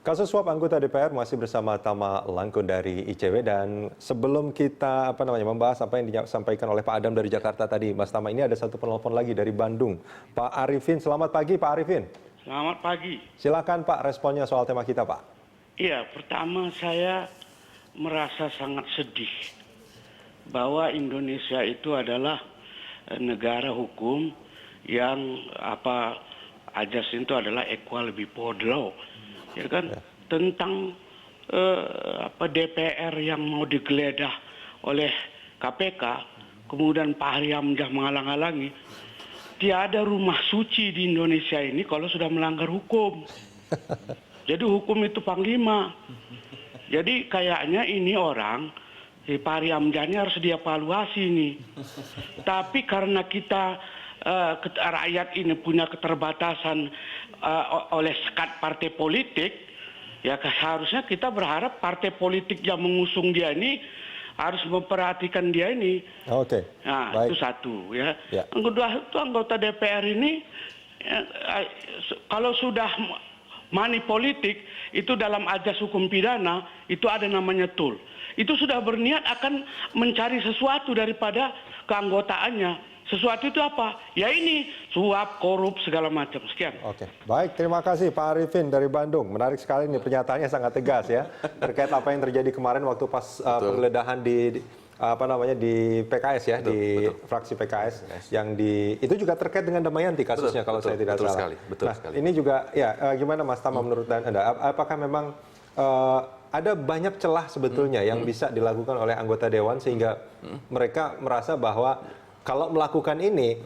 Kasus suap anggota DPR masih bersama Tama Langkun dari ICW, dan sebelum kita membahas apa yang disampaikan oleh Pak Adam dari Jakarta tadi, Mas Tama, ini ada satu penelpon lagi dari Bandung. Pak Arifin, selamat pagi Pak Arifin. Selamat pagi. Silakan Pak, responnya soal tema kita Pak. Iya, pertama saya merasa sangat sedih bahwa Indonesia itu adalah negara hukum yang ajas itu adalah equal before the law. Ya kan, tentang DPR yang mau digeledah oleh KPK, kemudian Pak Fahri Hamzah menghalang-halangi. Tiada rumah suci di Indonesia ini kalau sudah melanggar hukum. Jadi hukum itu panglima. Jadi kayaknya ini orang, Pak Fahri Hamzah ini harus dievaluasi nih. Tapi karena kita rakyat ini punya keterbatasan oleh sekat partai politik, ya seharusnya kita berharap partai politik yang mengusung dia ini harus memperhatikan dia ini. Oke. Nah, baik. itu satu ya. Yang kedua itu anggota DPR ini kalau sudah money politik itu dalam ajas hukum pidana itu ada namanya tool. Itu sudah berniat akan mencari sesuatu daripada keanggotaannya. Sesuatu itu apa? Ya ini, suap, korup, segala macam. Sekian. Oke, baik. Terima kasih Pak Arifin dari Bandung. Menarik sekali nih, pernyataannya sangat tegas ya. Terkait apa yang terjadi kemarin waktu pas penggeledahan di PKS ya, betul. Fraksi PKS. Yang itu juga terkait dengan Damayanti kasusnya kalau saya tidak salah. Betul sekali. Ini juga ya, gimana Mas Tama menurut Anda? Apakah memang ada banyak celah sebetulnya yang bisa dilakukan oleh anggota dewan sehingga mereka merasa bahwa kalau melakukan ini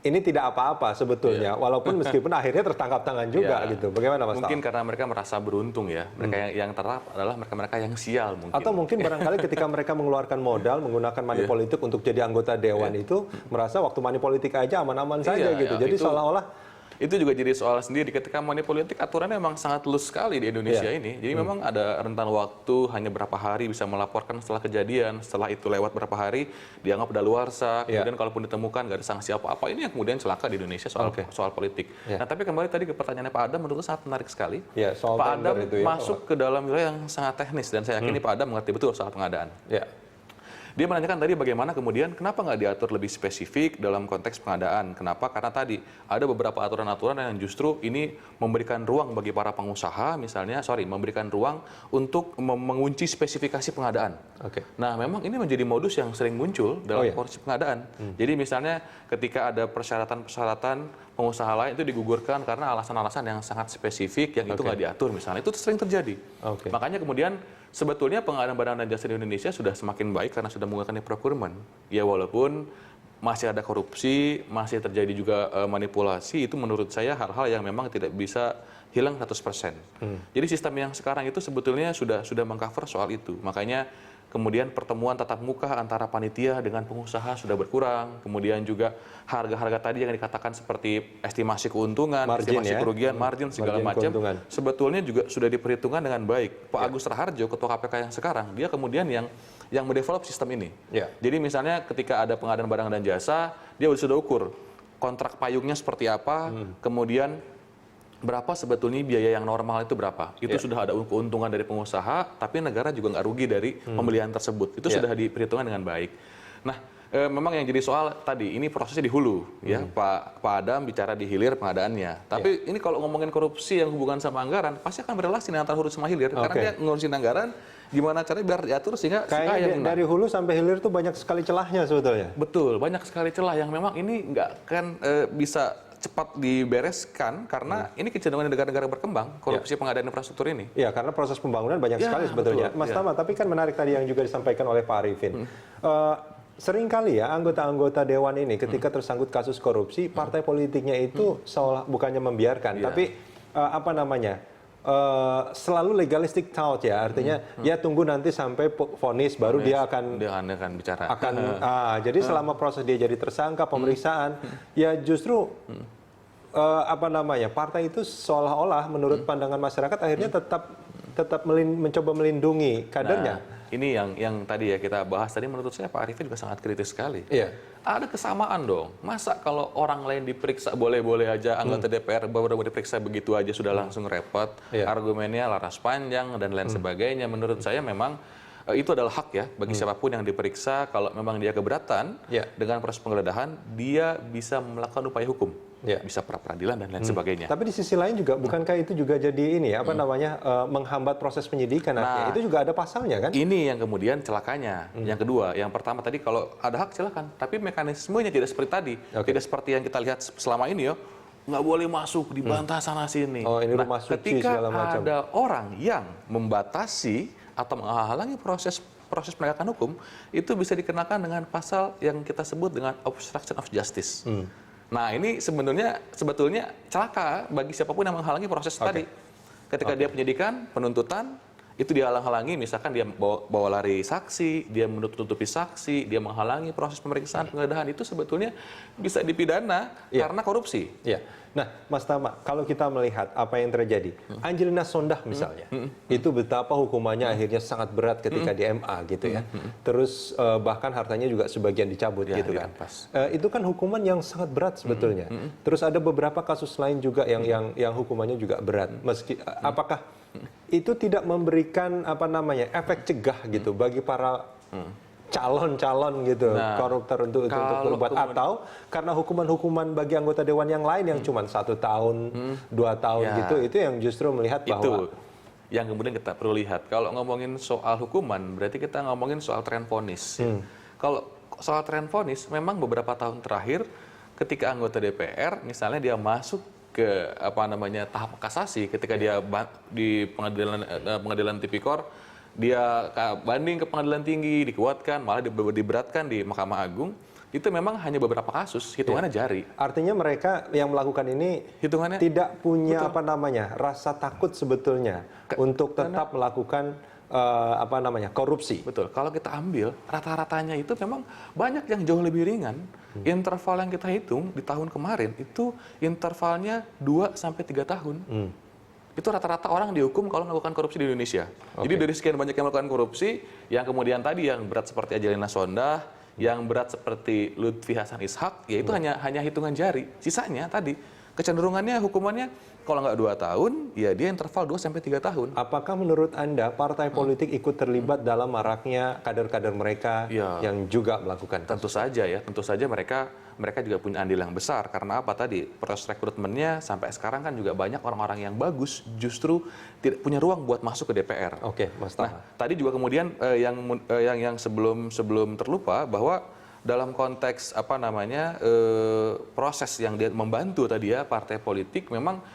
tidak apa-apa sebetulnya, walaupun meskipun akhirnya tertangkap tangan juga gitu. Bagaimana Mas Tama? Mungkin karena mereka merasa beruntung ya. Mereka yang tertangkap adalah mereka yang sial mungkin. Atau mungkin barangkali ketika mereka mengeluarkan modal, menggunakan money politik untuk jadi anggota dewan itu, merasa waktu money politik aja aman-aman saja gitu. Jadi seolah-olah itu juga jadi soal sendiri ketika money politik aturannya memang sangat loose sekali di Indonesia ini. Jadi memang ada rentan waktu hanya berapa hari bisa melaporkan setelah kejadian, setelah itu lewat berapa hari dianggap daluarsa, kemudian kalaupun ditemukan nggak ada sanksi apa-apa. Ini yang kemudian celaka di Indonesia soal politik. Nah tapi kembali tadi ke pertanyaannya Pak Adam, menurut saya sangat menarik sekali. Pak Adam masuk ke dalam wilayah yang sangat teknis dan saya yakin Pak Adam mengerti betul soal pengadaan. Dia menanyakan tadi bagaimana kemudian kenapa nggak diatur lebih spesifik dalam konteks pengadaan. Kenapa? Karena tadi ada beberapa aturan-aturan yang justru ini memberikan ruang bagi para pengusaha memberikan ruang untuk mengunci spesifikasi pengadaan. Nah memang ini menjadi modus yang sering muncul dalam korupsi pengadaan. Jadi misalnya ketika ada persyaratan-persyaratan pengusaha lain itu digugurkan karena alasan-alasan yang sangat spesifik yang itu nggak diatur misalnya. Itu sering terjadi. Makanya kemudian sebetulnya pengadaan barang dan jasa di Indonesia sudah semakin baik karena sudah menggunakan e-procurement. Ya walaupun masih ada korupsi, masih terjadi juga manipulasi, itu menurut saya hal-hal yang memang tidak bisa hilang 100%. Jadi sistem yang sekarang itu sebetulnya sudah mengcover soal itu. Makanya kemudian pertemuan tatap muka antara panitia dengan pengusaha sudah berkurang. Kemudian juga harga-harga tadi yang dikatakan seperti estimasi keuntungan, estimasi kerugian, margin segala macam, sebetulnya juga sudah diperhitungkan dengan baik. Pak Agus Raharjo, Ketua KPK yang sekarang, dia kemudian yang mendevelop sistem ini. Jadi misalnya ketika ada pengadaan barang dan jasa, dia sudah ukur kontrak payungnya seperti apa, kemudian berapa sebetulnya biaya yang normal itu berapa. Itu sudah ada keuntungan dari pengusaha, tapi negara juga nggak rugi dari pembelian tersebut. Itu sudah diperhitungkan dengan baik. Nah, memang yang jadi soal tadi, ini prosesnya di hulu. Pak Adam bicara di hilir pengadaannya. Tapi ini kalau ngomongin korupsi yang hubungan sama anggaran, pasti akan berrelasi antara hulu sama hilir. Karena dia ngurusin anggaran, gimana caranya biar diatur sehingga kayaknya dari hulu sampai hilir itu banyak sekali celahnya sebetulnya. Betul, banyak sekali celah yang memang ini nggak akan bisa cepat dibereskan karena ini kecenderungan negara-negara berkembang korupsi pengadaan infrastruktur ini. Iya, karena proses pembangunan banyak sekali sebetulnya. Mas Tama, tapi kan menarik tadi yang juga disampaikan oleh Pak Arifin. Seringkali ya anggota-anggota dewan ini ketika tersangkut kasus korupsi, partai politiknya itu seolah bukannya membiarkan, tapi selalu legalistic thought ya, artinya ya tunggu nanti sampai vonis baru dia akan bicara. Jadi selama proses dia jadi tersangka pemeriksaan, ya justru partai itu seolah-olah menurut pandangan masyarakat akhirnya tetap mencoba melindungi kadernya. Ini yang tadi ya kita bahas tadi, menurut saya Pak Arifin juga sangat kritis sekali. ada kesamaan dong. Masa kalau orang lain diperiksa boleh-boleh aja, anggota DPR baru diperiksa begitu aja sudah langsung repot, argumennya laras panjang dan lain sebagainya. Menurut saya memang itu adalah hak ya bagi siapapun yang diperiksa. Kalau memang dia keberatan dengan proses penggeledahan, dia bisa melakukan upaya hukum, bisa pra peradilan dan lain sebagainya. Tapi di sisi lain juga, bukankah itu juga jadi ini apa namanya menghambat proses penyidikan? Nah, itu juga ada pasalnya kan? Ini yang kemudian celakanya. Yang kedua, yang pertama tadi kalau ada hak silakan, tapi mekanismenya tidak seperti tadi, tidak seperti yang kita lihat selama ini ya. Nggak boleh masuk, dibantah sana sini. Oh, ini rumah suci ketika segala macam. ada orang yang membatasi atau menghalangi proses penegakan hukum, itu bisa dikenakan dengan pasal yang kita sebut dengan obstruction of justice. Nah, ini sebetulnya celaka bagi siapapun yang menghalangi proses tadi. Ketika dia penyidikan, penuntutan, itu dihalang-halangi, misalkan dia bawa lari saksi, dia menutupi saksi, dia menghalangi proses pemeriksaan penggeledahan, itu sebetulnya bisa dipidana karena korupsi. Ya. Nah, Mas Tama, kalau kita melihat apa yang terjadi, Angelina Sondah misalnya, itu betapa hukumannya akhirnya sangat berat ketika di MA gitu ya. Terus bahkan hartanya juga sebagian dicabut gitu kan. Itu kan hukuman yang sangat berat sebetulnya. Terus ada beberapa kasus lain juga yang hukumannya juga berat. Apakah itu tidak memberikan apa namanya efek cegah gitu bagi para calon-calon gitu koruptor untuk berbuat, atau karena hukuman-hukuman bagi anggota dewan yang lain yang cuma 1 tahun, 2 tahun gitu, itu yang justru melihat bahwa itu yang kemudian kita perlu lihat. Kalau ngomongin soal hukuman, berarti kita ngomongin soal tren vonis. Kalau soal tren vonis, memang beberapa tahun terakhir ketika anggota DPR misalnya dia masuk ke tahap kasasi, ketika dia di pengadilan tipikor, dia banding ke pengadilan tinggi, dikuatkan, malah diberatkan di Mahkamah Agung, itu memang hanya beberapa kasus, hitungannya jari. Artinya mereka yang melakukan ini hitungannya tidak punya rasa takut sebetulnya untuk tetap melakukan korupsi. Betul. Kalau kita ambil rata-ratanya itu memang banyak yang jauh lebih ringan. Interval yang kita hitung di tahun kemarin itu intervalnya 2 sampai 3 tahun. Itu rata-rata orang dihukum kalau melakukan korupsi di Indonesia. Jadi dari sekian banyak yang melakukan korupsi, yang kemudian tadi yang berat seperti Angelina Sondah, yang berat seperti Lutfi Hasan Ishak, ya itu hanya hitungan jari. Sisanya tadi kecenderungannya hukumannya kalau nggak 2 tahun, ya dia interval 2 sampai 3 tahun. Apakah menurut Anda partai politik ikut terlibat dalam maraknya kader-kader mereka yang juga melakukan? Tentu saja ya, tentu saja mereka juga punya andil yang besar. Karena apa tadi? Proses rekrutmennya sampai sekarang kan juga banyak orang-orang yang bagus justru tidak punya ruang buat masuk ke DPR. Oke, Mas Tama. Nah, tadi juga kemudian yang sebelum terlupa bahwa dalam konteks proses yang dia membantu tadi ya partai politik, memang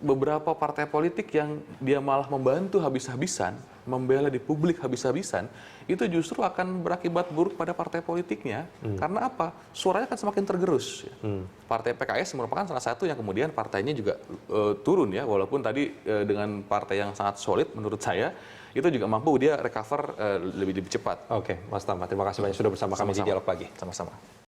beberapa partai politik yang dia malah membantu habis-habisan, membela di publik habis-habisan, itu justru akan berakibat buruk pada partai politiknya. Karena apa? Suaranya akan semakin tergerus. Partai PKS merupakan salah satu yang kemudian partainya juga turun ya, walaupun tadi dengan partai yang sangat solid menurut saya, itu juga mampu dia recover lebih cepat. Oke, Mas Tama, terima kasih banyak sudah bersama kami di Dialog Pagi. Sama-sama.